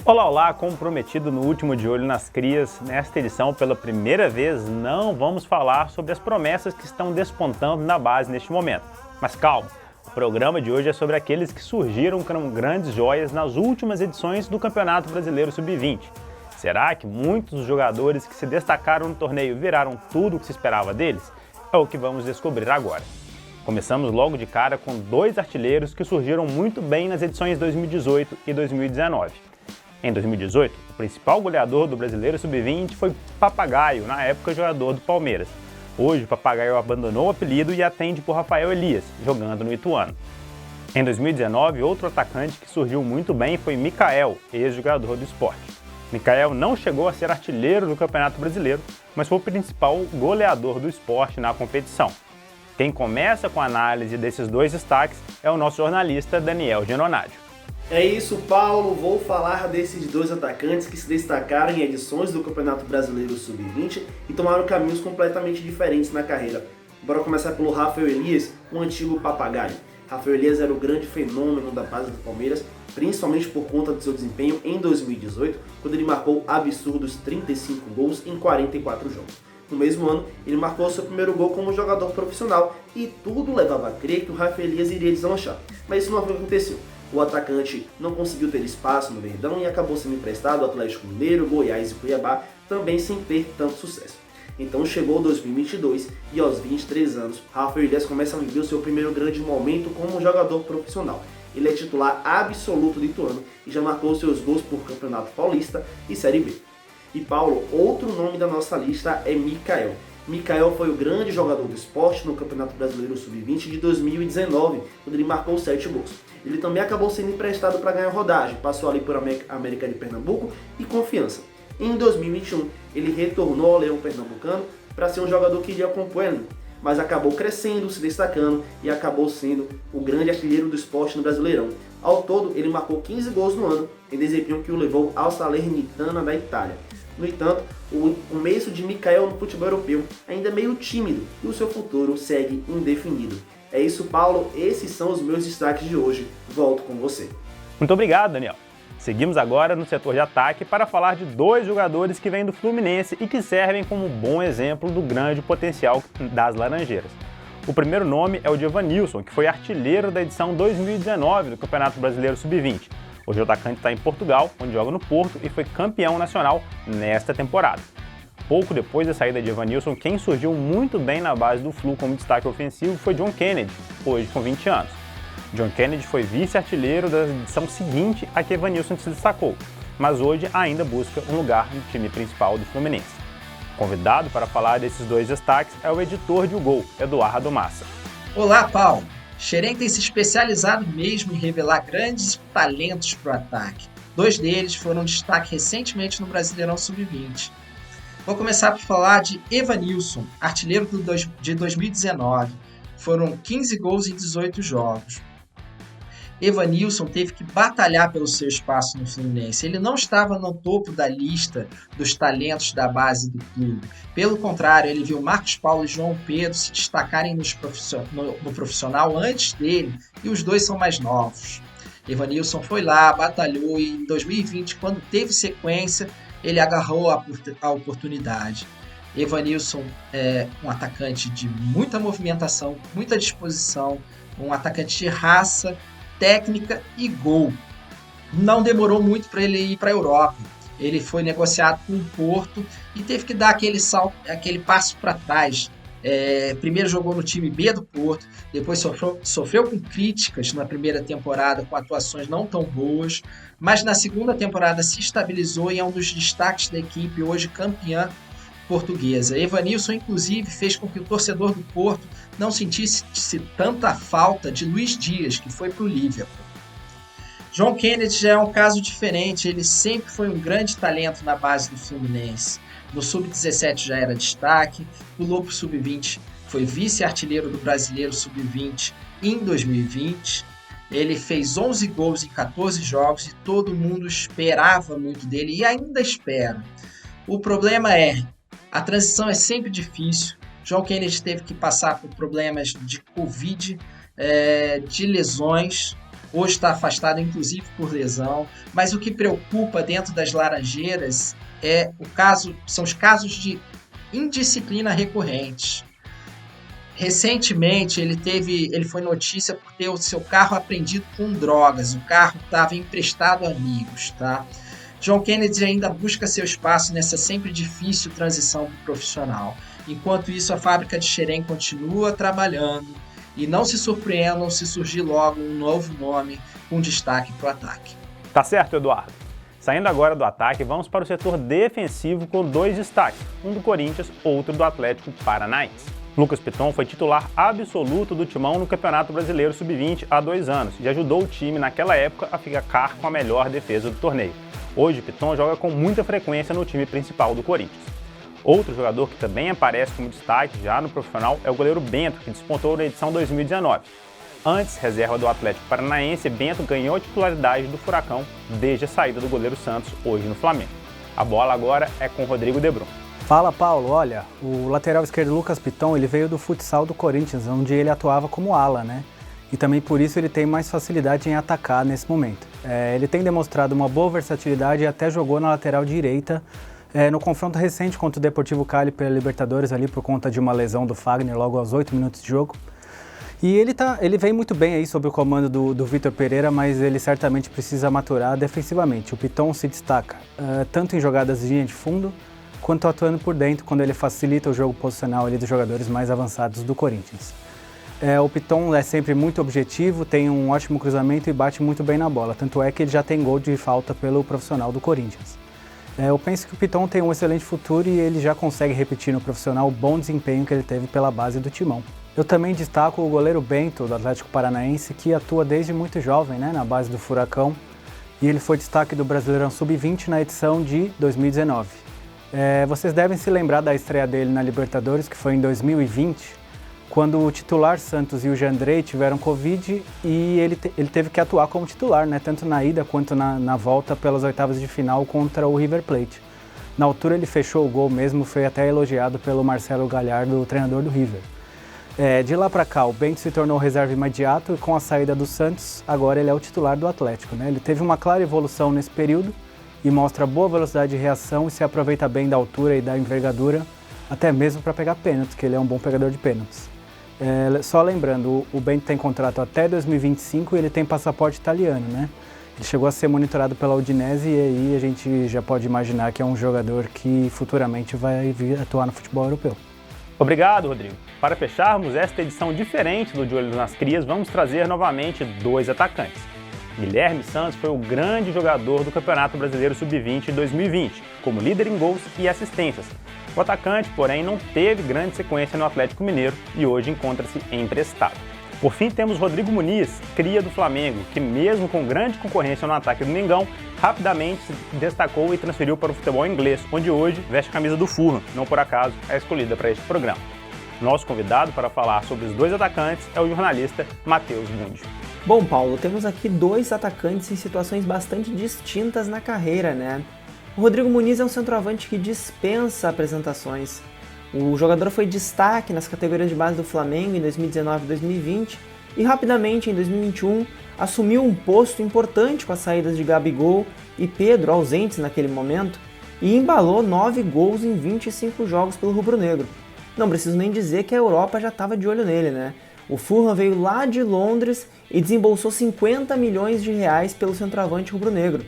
Olá, olá! Como prometido no último De Olho nas Crias, nesta edição, pela primeira vez, não vamos falar sobre as promessas que estão despontando na base neste momento. Mas calma, o programa de hoje é sobre aqueles que surgiram como grandes joias nas últimas edições do Campeonato Brasileiro Sub-20. Será que muitos dos jogadores que se destacaram no torneio viraram tudo o que se esperava deles? É o que vamos descobrir agora. Começamos logo de cara com dois artilheiros que surgiram muito bem nas edições 2018 e 2019. Em 2018, o principal goleador do Brasileiro Sub-20 foi Papagaio, na época jogador do Palmeiras. Hoje, o Papagaio abandonou o apelido e atende por Rafael Elias, jogando no Ituano. Em 2019, outro atacante que surgiu muito bem foi Mikael, ex-jogador do Sport. Mikael não chegou a ser artilheiro do Campeonato Brasileiro, mas foi o principal goleador do Sport na competição. Quem começa com a análise desses dois destaques é o nosso jornalista Daniel Genonadio. É isso, Paulo. Vou falar desses dois atacantes que se destacaram em edições do Campeonato Brasileiro Sub-20 e tomaram caminhos completamente diferentes na carreira. Bora começar pelo Rafael Elias, um antigo papagaio. Rafael Elias era o grande fenômeno da base do Palmeiras, principalmente por conta do seu desempenho em 2018, quando ele marcou absurdos 35 gols em 44 jogos. No mesmo ano, ele marcou seu primeiro gol como jogador profissional e tudo levava a crer que o Rafael Elias iria deslanchar, mas isso não foi o que aconteceu. O atacante não conseguiu ter espaço no Verdão e acabou sendo emprestado ao Atlético Mineiro, Goiás e Cuiabá, também sem ter tanto sucesso. Então chegou 2022 e aos 23 anos, Rafael Elias começa a viver o seu primeiro grande momento como jogador profissional. Ele é titular absoluto do Ituano e já marcou seus gols por Campeonato Paulista e Série B. E Paulo, outro nome da nossa lista é Mikael. Mikael foi o grande jogador do Sport no Campeonato Brasileiro Sub-20 de 2019, quando ele marcou 7 gols. Ele também acabou sendo emprestado para ganhar rodagem, passou ali por América de Pernambuco e Confiança. Em 2021, ele retornou ao Leão Pernambucano para ser um jogador que iria compor elenco, mas acabou crescendo, se destacando e acabou sendo o grande artilheiro do Sport no Brasileirão. Ao todo, ele marcou 15 gols no ano, em desempenho que o levou ao Salernitana da Itália. No entanto, o começo de Mikael no futebol europeu ainda é meio tímido e o seu futuro segue indefinido. É isso, Paulo. Esses são os meus destaques de hoje. Volto com você. Muito obrigado, Daniel. Seguimos agora no setor de ataque para falar de dois jogadores que vêm do Fluminense e que servem como bom exemplo do grande potencial das Laranjeiras. O primeiro nome é o de Evanilson, que foi artilheiro da edição 2019 do Campeonato Brasileiro Sub-20. Hoje o atacante está em Portugal, onde joga no Porto e foi campeão nacional nesta temporada. Pouco depois da saída de Evanilson, quem surgiu muito bem na base do Flu como destaque ofensivo foi John Kennedy, hoje com 20 anos. John Kennedy foi vice-artilheiro da edição seguinte a que Evanilson se destacou, mas hoje ainda busca um lugar no time principal do Fluminense. Convidado para falar desses dois destaques é o editor de O Gol, Eduardo Massa. Olá, Paulo! Xerém tem se especializado mesmo em revelar grandes talentos para o ataque. Dois deles foram destaque recentemente no Brasileirão Sub-20. Vou começar por falar de Evanilson, artilheiro de 2019. Foram 15 gols em 18 jogos. Evanilson teve que batalhar pelo seu espaço no Fluminense. Ele não estava no topo da lista dos talentos da base do clube. Pelo contrário, ele viu Marcos Paulo e João Pedro se destacarem no profissional antes dele, e os dois são mais novos. Evanilson foi lá, batalhou e em 2020, quando teve sequência, ele agarrou a oportunidade. Evanilson é um atacante de muita movimentação, muita disposição, um atacante de raça, técnica e gol. Não demorou muito para ele ir para a Europa. Ele foi negociado com o Porto e teve que dar aquele salto, aquele passo para trás. Primeiro jogou no time B do Porto, depois sofreu com críticas na primeira temporada, com atuações não tão boas, mas na segunda temporada se estabilizou e é um dos destaques da equipe, hoje campeã portuguesa. Evanilson, inclusive, fez com que o torcedor do Porto não sentisse tanta falta de Luiz Dias, que foi para o Liverpool. John Kennedy já é um caso diferente, ele sempre foi um grande talento na base do Fluminense. No Sub-17 já era destaque, pulou para o Sub-20, foi vice-artilheiro do Brasileiro Sub-20 em 2020. Ele fez 11 gols em 14 jogos e todo mundo esperava muito dele e ainda espera. O problema é, a transição é sempre difícil. John Kennedy teve que passar por problemas de Covid, de lesões, hoje está afastado inclusive por lesão, mas o que preocupa dentro das Laranjeiras são os casos de indisciplina recorrentes. Recentemente ele foi notícia por ter o seu carro apreendido com drogas, o carro estava emprestado a amigos, tá? John Kennedy ainda busca seu espaço nessa sempre difícil transição profissional. Enquanto isso, a fábrica de Xerém continua trabalhando e não se surpreendam se surgir logo um novo nome com destaque para o ataque. Tá certo, Eduardo. Saindo agora do ataque, vamos para o setor defensivo com 2 destaques, um do Corinthians, outro do Atlético Paranaense. Lucas Piton foi titular absoluto do Timão no Campeonato Brasileiro Sub-20 há 2 anos e ajudou o time naquela época a ficar com a melhor defesa do torneio. Hoje, Piton joga com muita frequência no time principal do Corinthians. Outro jogador que também aparece como destaque já no profissional é o goleiro Bento, que despontou na edição 2019. Antes, reserva do Atlético Paranaense, Bento ganhou a titularidade do Furacão desde a saída do goleiro Santos, hoje no Flamengo. A bola agora é com Rodrigo Debrum. Fala, Paulo. Olha, o lateral esquerdo Lucas Piton, ele veio do futsal do Corinthians, onde ele atuava como ala, né? E também por isso ele tem mais facilidade em atacar nesse momento. Ele tem demonstrado uma boa versatilidade e até jogou na lateral direita no confronto recente contra o Deportivo Cali pela Libertadores, ali por conta de uma lesão do Fagner logo aos 8 minutos de jogo. E ele vem muito bem aí sob o comando do Vitor Pereira, mas ele certamente precisa maturar defensivamente. O Piton se destaca tanto em jogadas de linha de fundo, quanto atuando por dentro, quando ele facilita o jogo posicional ali dos jogadores mais avançados do Corinthians. O Piton é sempre muito objetivo, tem um ótimo cruzamento e bate muito bem na bola, tanto é que ele já tem gol de falta pelo profissional do Corinthians. Eu penso que o Piton tem um excelente futuro e ele já consegue repetir no profissional o bom desempenho que ele teve pela base do Timão. Eu também destaco o goleiro Bento, do Atlético Paranaense, que atua desde muito jovem, né, na base do Furacão, e ele foi destaque do Brasileirão Sub-20 na edição de 2019. Vocês devem se lembrar da estreia dele na Libertadores, que foi em 2020, quando o titular Santos e o Jandrei tiveram Covid e ele teve que atuar como titular, né, tanto na ida quanto na volta pelas oitavas de final contra o River Plate. Na altura ele fechou o gol mesmo, foi até elogiado pelo Marcelo Gallardo, o treinador do River. De lá para cá, o Bento se tornou reserva imediato e com a saída do Santos, agora ele é o titular do Atlético, né? Ele teve uma clara evolução nesse período e mostra boa velocidade de reação e se aproveita bem da altura e da envergadura, até mesmo para pegar pênaltis, que ele é um bom pegador de pênaltis. Só lembrando, o Bento tem contrato até 2025 e ele tem passaporte italiano, né? Ele chegou a ser monitorado pela Udinese e aí a gente já pode imaginar que é um jogador que futuramente vai vir atuar no futebol europeu. Obrigado, Rodrigo. Para fecharmos esta edição diferente do De Olho nas Crias, vamos trazer novamente 2 atacantes. Guilherme Santos foi o grande jogador do Campeonato Brasileiro Sub-20 2020, como líder em gols e assistências. O atacante, porém, não teve grande sequência no Atlético Mineiro e hoje encontra-se emprestado. Por fim, temos Rodrigo Muniz, cria do Flamengo, que mesmo com grande concorrência no ataque do Mengão, rapidamente se destacou e transferiu para o futebol inglês, onde hoje veste a camisa do Fulham, não por acaso é escolhida para este programa. Nosso convidado para falar sobre os 2 atacantes é o jornalista Matheus Bundio. Bom, Paulo, temos aqui 2 atacantes em situações bastante distintas na carreira, né? O Rodrigo Muniz é um centroavante que dispensa apresentações. O jogador foi destaque nas categorias de base do Flamengo em 2019 e 2020 e rapidamente em 2021 assumiu um posto importante com as saídas de Gabigol e Pedro, ausentes naquele momento, e embalou 9 gols em 25 jogos pelo rubro-negro. Não preciso nem dizer que a Europa já estava de olho nele, né? O Fulham veio lá de Londres e desembolsou 50 milhões de reais pelo centroavante rubro-negro.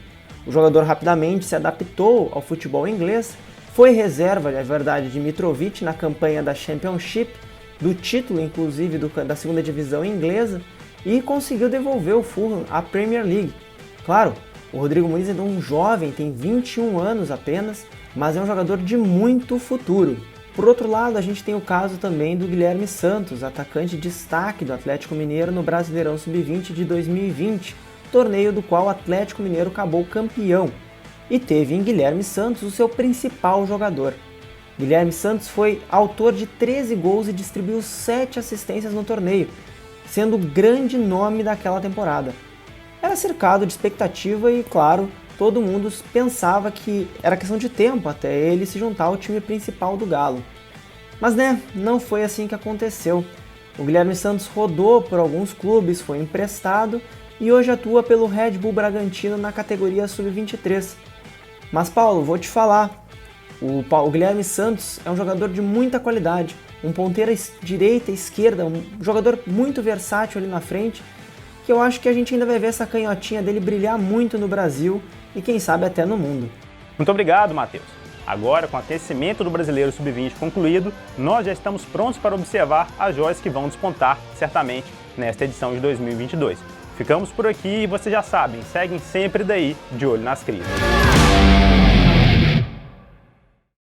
O jogador rapidamente se adaptou ao futebol inglês, foi reserva, é verdade, de Mitrovic na campanha da Championship, do título inclusive da segunda divisão inglesa, e conseguiu devolver o Fulham à Premier League. Claro, o Rodrigo Muniz é um jovem, tem 21 anos apenas, mas é um jogador de muito futuro. Por outro lado, a gente tem o caso também do Guilherme Santos, atacante de destaque do Atlético Mineiro no Brasileirão Sub-20 de 2020, torneio do qual o Atlético Mineiro acabou campeão, e teve em Guilherme Santos o seu principal jogador. Guilherme Santos foi autor de 13 gols e distribuiu 7 assistências no torneio, sendo o grande nome daquela temporada. Era cercado de expectativa e, claro, todo mundo pensava que era questão de tempo até ele se juntar ao time principal do Galo. Mas não foi assim que aconteceu. O Guilherme Santos rodou por alguns clubes, foi emprestado e hoje atua pelo Red Bull Bragantino na categoria Sub-23. Mas Paulo, vou te falar, o Guilherme Santos é um jogador de muita qualidade, um ponteira direita e esquerda, um jogador muito versátil ali na frente, que eu acho que a gente ainda vai ver essa canhotinha dele brilhar muito no Brasil e quem sabe até no mundo. Muito obrigado, Matheus. Agora, com o aquecimento do Brasileiro Sub-20 concluído, nós já estamos prontos para observar as joias que vão despontar, certamente, nesta edição de 2022. Ficamos por aqui e vocês já sabem, seguem sempre daí, de olho nas crias.